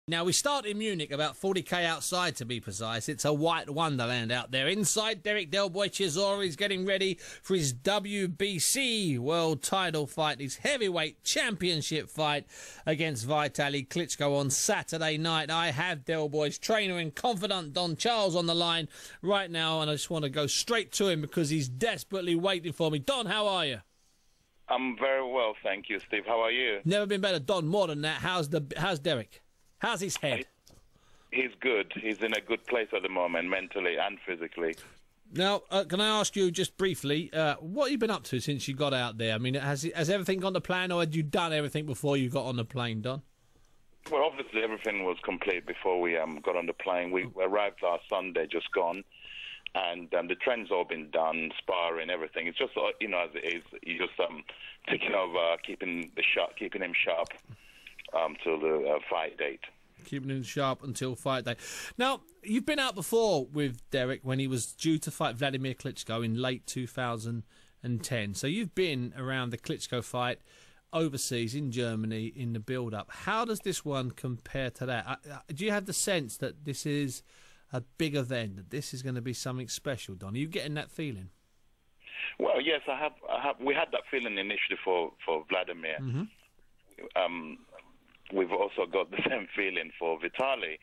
Now, we start in Munich, about 40k outside to be precise. It's a white wonderland out there. Inside, Derek Del Boy Chisora is getting ready for his WBC world title fight, his heavyweight championship fight against Vitaly Klitschko on Saturday night. I have Del Boy's trainer and confidant, Don Charles, on the line right now, and I just want to go straight to him because he's desperately waiting for me. Don, how are you? I'm very well, thank you, Steve. How are you? Never been better, Don. More than that, how's Derek? How's his head? He's good. He's in a good place at the moment, mentally and physically. Now, can I ask you just briefly, what have you been up to since you got out there? I mean, has everything gone to plan, or had you done everything before you got on the plane, Don? Well, obviously everything was complete before we got on the plane. We arrived last Sunday, just gone, and the training's all been done, sparring, everything. It's just, you know, as it is, you just taking over, keeping him sharp till the fight date. Keeping him sharp until fight day. Now, you've been out before with Derek when he was due to fight Vladimir Klitschko in late 2010. So you've been around the Klitschko fight overseas in Germany in the build-up. How does this one compare to that? Do you have the sense that this is a big event, that this is going to be something special, Don? Are you getting that feeling? Well, yes, I have. We had that feeling initially for Vladimir. Mm-hmm. We've also got the same feeling for Vitaly.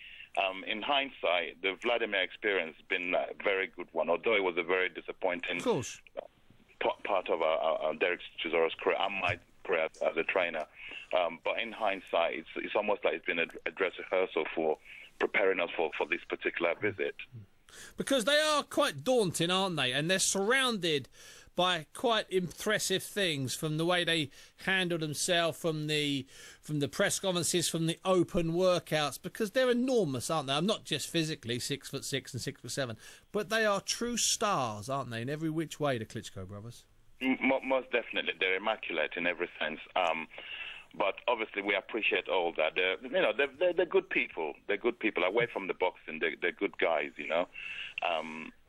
In hindsight, the Vladimir experience has been a very good one, although it was a very disappointing part of our Derek Chisora's career and my career as a trainer. But in hindsight, it's almost like it's been a dress rehearsal for preparing us for this particular visit. Because they are quite daunting, aren't they? And they're surrounded by quite impressive things, from the way they handle themselves, from the press conferences, from the open workouts, because they're enormous, aren't they? I'm not just physically 6'6" and 6'7", but they are true stars, aren't they, in every which way, the Klitschko brothers? Most definitely, they're immaculate in every sense. But obviously, we appreciate all that. They're good people. They're good people. Away from the boxing, they're good guys, you know.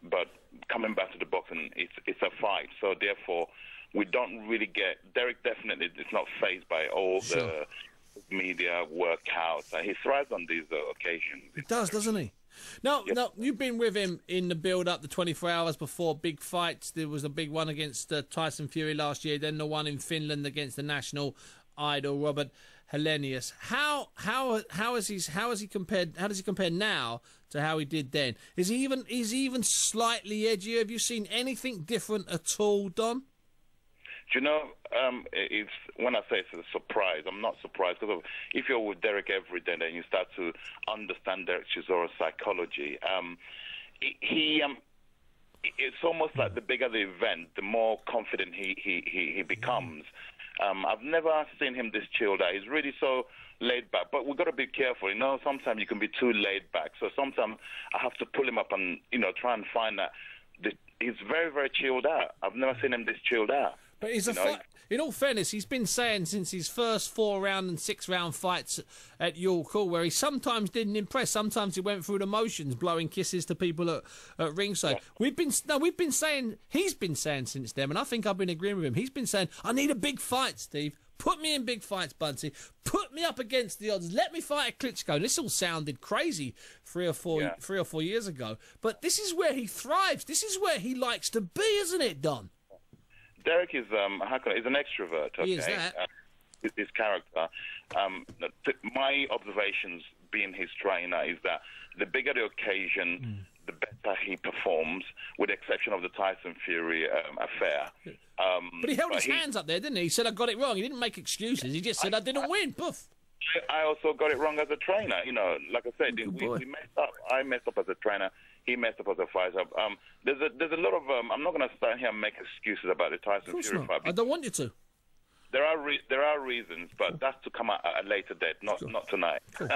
But coming back to the boxing, it's a fight. So therefore, we don't really get. Derek definitely is not fazed by all the media workouts. He thrives on these occasions. He does, doesn't he? Now, you've been with him in the build-up, the 24 hours before big fights. There was a big one against Tyson Fury last year, then the one in Finland against the national idol Robert Helenius. How does he compare now to how he did then? Is he even slightly edgier? Have you seen anything different at all, Don? Do you know, it's when I say it's a surprise, I'm not surprised, because if you're with Derek every day and you start to understand Derek Chisora's psychology, it's almost like the bigger the event, the more confident he becomes. I've never seen him this chilled out. He's really so laid back. But we've got to be careful. You know, sometimes you can be too laid back. So sometimes I have to pull him up and, you know, try and find that. He's very, very chilled out. I've never seen him this chilled out. But in all fairness, he's been saying since his first 4-round and 6-round fights at York Hall, where he sometimes didn't impress, sometimes he went through the motions, blowing kisses to people at ringside. Yeah. He's been saying since then, and I think I've been agreeing with him. He's been saying, I need a big fight, Steve. Put me in big fights, Bunty. Put me up against the odds. Let me fight a Klitschko. This all sounded crazy three or four years ago, but this is where he thrives. This is where he likes to be, isn't it, Don? Derek is he's an extrovert. Okay? He is that. His character. My observations, being his trainer, is that the bigger the occasion, the better he performs, with the exception of the Tyson Fury affair. But he held his hands up there, didn't he? He said, I got it wrong. He didn't make excuses. He just said, I didn't win. Poof. I also got it wrong as a trainer. You know, like I said, we messed up. I messed up as a trainer. He messed up as a fighter. There's a lot of. I'm not going to stand here and make excuses about the Tyson Fury fight. I don't want you to. There are reasons, but that's to come at a later date, not tonight. Cool.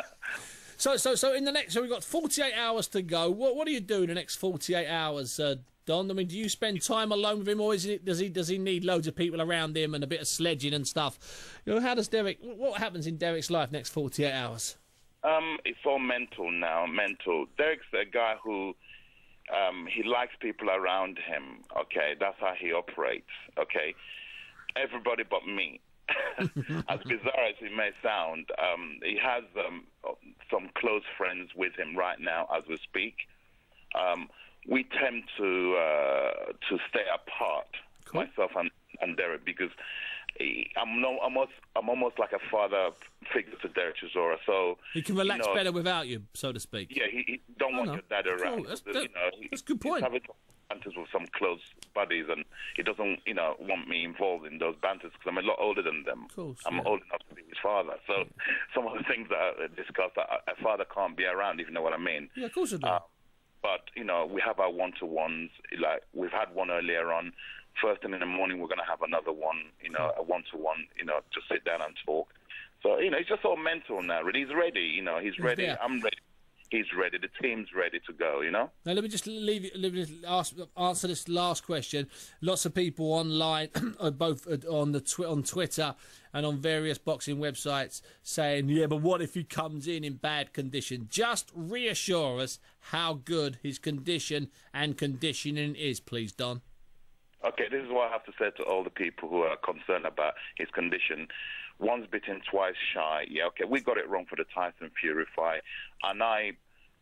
So in the next, we've got 48 hours to go. What do you do in the next 48 hours, Don? I mean, do you spend time alone with him, or does he need loads of people around him and a bit of sledging and stuff? You know, how does Derek? What happens in Derek's life next 48 hours? It's all mental now. Mental. Derek's a guy who he likes people around him. Okay, that's how he operates. Okay, everybody but me. As bizarre as it may sound, he has some close friends with him right now as we speak. We tend to stay apart, cool. Myself and Derek, because I'm almost like a father figure to Derek Chisora. So he can relax better without you, so to speak. Yeah, he don't want your dad around. Cool. That's a good point. He's having banters with some close buddies, and he doesn't, want me involved in those banters because I'm a lot older than them. Of course, I'm old enough to be his father. So some of the things that are discussed, a father can't be around, if you know what I mean. Yeah, of course I do. But, we have our one-to-ones. Like, we've had one earlier on. First thing in the morning, we're going to have another one, a one-to-one, just sit down and talk. So, it's just all mental now, really. He's ready, he's ready. Yeah. I'm ready. He's ready. The team's ready to go, Now, let me just answer this last question. Lots of people online, both on Twitter and on various boxing websites, saying, yeah, but what if he comes in bad condition? Just reassure us how good his condition and conditioning is, please, Don. Okay, this is what I have to say to all the people who are concerned about his condition. Once bitten, twice shy. Yeah, okay, we got it wrong for the Tyson Fury fight. And I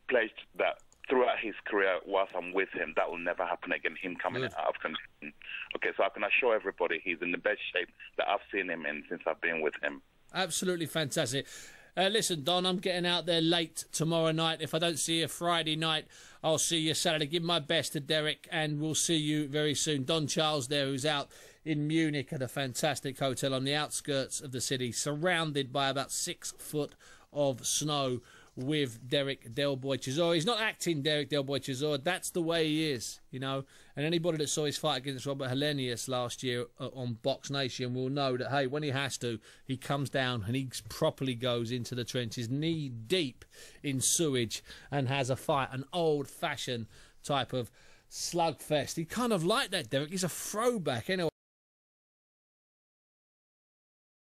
pledged that throughout his career, whilst I'm with him, that will never happen again, him coming out of condition. Okay, so I can assure everybody he's in the best shape that I've seen him in since I've been with him. Absolutely fantastic. Listen, Don, I'm getting out there late tomorrow night. If I don't see you Friday night, I'll see you Saturday. Give my best to Derek, and we'll see you very soon. Don Charles there, who's out in Munich at a fantastic hotel on the outskirts of the city, surrounded by about 6 foot of snow, with Derek Del Boy Chisora. He's not acting Derek Del Boy Chisora. That's the way he is, And anybody that saw his fight against Robert Helenius last year on Box Nation will know that, hey, when he has to, he comes down and he properly goes into the trenches, knee deep in sewage, and has a fight, an old-fashioned type of slugfest. He kind of like that, Derek. He's a throwback, anyway.